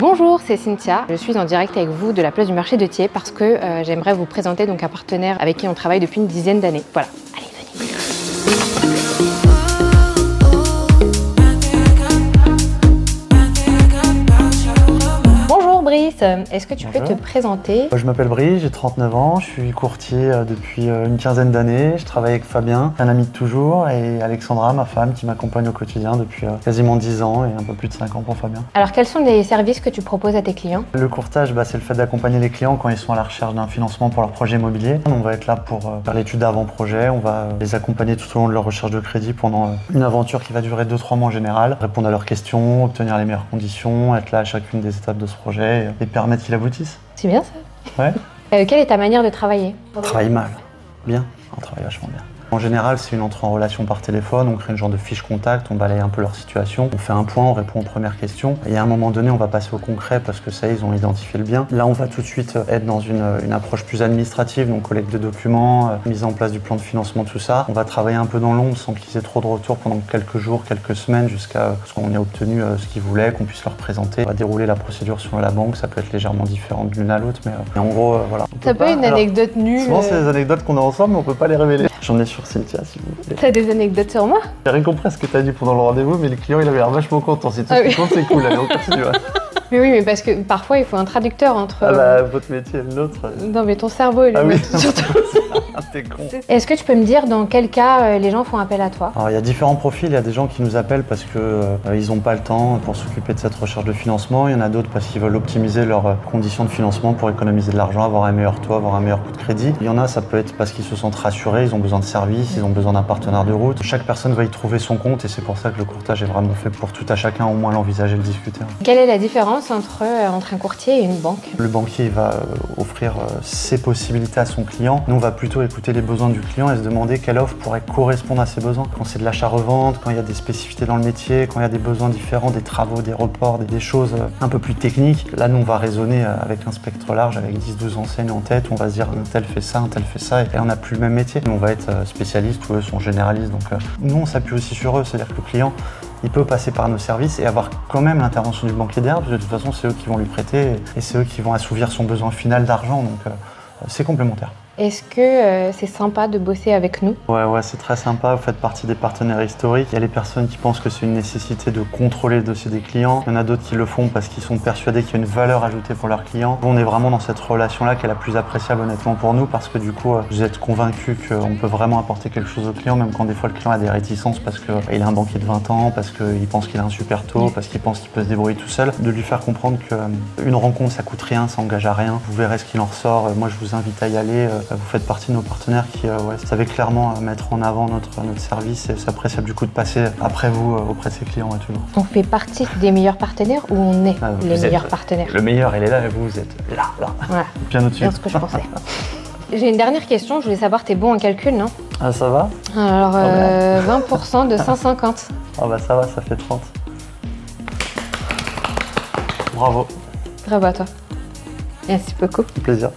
Bonjour, c'est Cynthia. Je suis en direct avec vous de la place du marché de Thiers parce que j'aimerais vous présenter donc un partenaire avec qui on travaille depuis une dizaine d'années. Voilà, allez, venez. Bonjour Brice, est-ce que tu peux te présenter? Je m'appelle Brice, j'ai 39 ans, je suis courtier depuis une quinzaine d'années. Je travaille avec Fabien, un ami de toujours, et Alexandra, ma femme, qui m'accompagne au quotidien depuis quasiment 10 ans et un peu plus de 5 ans pour Fabien. Alors quels sont les services que tu proposes à tes clients? Le courtage, c'est le fait d'accompagner les clients quand ils sont à la recherche d'un financement pour leur projet immobilier. On va être là pour faire l'étude d'avant-projet, on va les accompagner tout au long de leur recherche de crédit pendant une aventure qui va durer 2-3 mois en général, répondre à leurs questions, obtenir les meilleures conditions, être là à chacune des étapes de ce projet et permettre qu'il aboutisse. C'est bien ça. Ouais. Quelle est ta manière de travailler? On travaille mal. Bien. On travaille vachement bien. En général, c'est une entrée en relation par téléphone, on crée une genre de fiche contact, on balaye un peu leur situation, on fait un point, on répond aux premières questions. Et à un moment donné, on va passer au concret parce que ça, ils ont identifié le bien. Là, on va tout de suite être dans une approche plus administrative, donc collecte de documents, mise en place du plan de financement, tout ça. On va travailler un peu dans l'ombre sans qu'ils aient trop de retours pendant quelques jours, quelques semaines, jusqu'à ce qu'on ait obtenu ce qu'ils voulaient, qu'on puisse leur présenter. On va dérouler la procédure sur la banque, ça peut être légèrement différent de l'une à l'autre, mais en gros, voilà. Ça peut être une anecdote nulle. Souvent, c'est des anecdotes qu'on a ensemble, mais on peut pas les révéler. J'en ai sur Cynthia, si vous voulez. T'as des anecdotes sur moi? J'ai rien compris à ce que t'as dit pendant le rendez-vous, mais le client, il avait l'air vachement content. C'est tout ce qui compte, c'est cool. Allez, on continue. Mais oui, mais parce que parfois, il faut un traducteur entre... votre métier et le nôtre. Non, mais ton cerveau et le nôtre, surtout. T'es con. Est-ce que tu peux me dire dans quel cas les gens font appel à toi? Alors, il y a différents profils. Il y a des gens qui nous appellent parce que ils n'ont pas le temps pour s'occuper de cette recherche de financement. Il y en a d'autres parce qu'ils veulent optimiser leurs conditions de financement pour économiser de l'argent, avoir un meilleur taux, avoir un meilleur coût de crédit. Il y en a, ça peut être parce qu'ils se sentent rassurés, ils ont besoin de services, ils ont besoin d'un partenaire de route. Chaque personne va y trouver son compte et c'est pour ça que le courtage est vraiment fait pour tout à chacun, au moins l'envisager et le discuter. Quelle est la différence entre un courtier et une banque? Le banquier va offrir ses possibilités à son client. Nous, on va plutôt écouter les besoins du client et se demander quelle offre pourrait correspondre à ses besoins. Quand c'est de l'achat-revente, quand il y a des spécificités dans le métier, quand il y a des besoins différents, des travaux, des reports, des choses un peu plus techniques, là, nous, on va raisonner avec un spectre large, avec 10-12 enseignes en tête. On va se dire un tel fait ça, un tel fait ça, et on n'a plus le même métier. Nous, on va être spécialistes ou eux sont généralistes. Donc, nous, on s'appuie aussi sur eux. C'est-à-dire que le client, il peut passer par nos services et avoir quand même l'intervention du banquier derrière, parce que de toute façon, c'est eux qui vont lui prêter et c'est eux qui vont assouvir son besoin final d'argent, donc c'est complémentaire. Est-ce que c'est sympa de bosser avec nous? Ouais, c'est très sympa, vous faites partie des partenaires historiques. Il y a les personnes qui pensent que c'est une nécessité de contrôler le dossier des clients. Il y en a d'autres qui le font parce qu'ils sont persuadés qu'il y a une valeur ajoutée pour leurs clients. On est vraiment dans cette relation-là qui est la plus appréciable honnêtement pour nous parce que du coup, vous êtes convaincus qu'on peut vraiment apporter quelque chose au client, même quand des fois le client a des réticences parce qu'il a un banquier de 20 ans, parce qu'il pense qu'il a un super taux, parce qu'il pense qu'il peut se débrouiller tout seul. De lui faire comprendre qu'une rencontre, ça coûte rien, ça engage à rien. Vous verrez ce qu'il en ressort. Moi, je vous invite à y aller. Vous faites partie de nos partenaires qui savaient clairement mettre en avant notre service et s'appréciable du coup de passer après vous auprès de ses clients et toujours. On fait partie des meilleurs partenaires ou on est les meilleurs partenaires? Le meilleur, il est là et vous êtes là. Voilà. Bien au-dessus. C'est ce que je pensais. J'ai une dernière question, je voulais savoir, t'es bon en calcul, non? Ah, ça va? Alors, 20% de 150. Ah ça va, ça fait 30. Bravo. Bravo à toi. Merci beaucoup. Plaisir.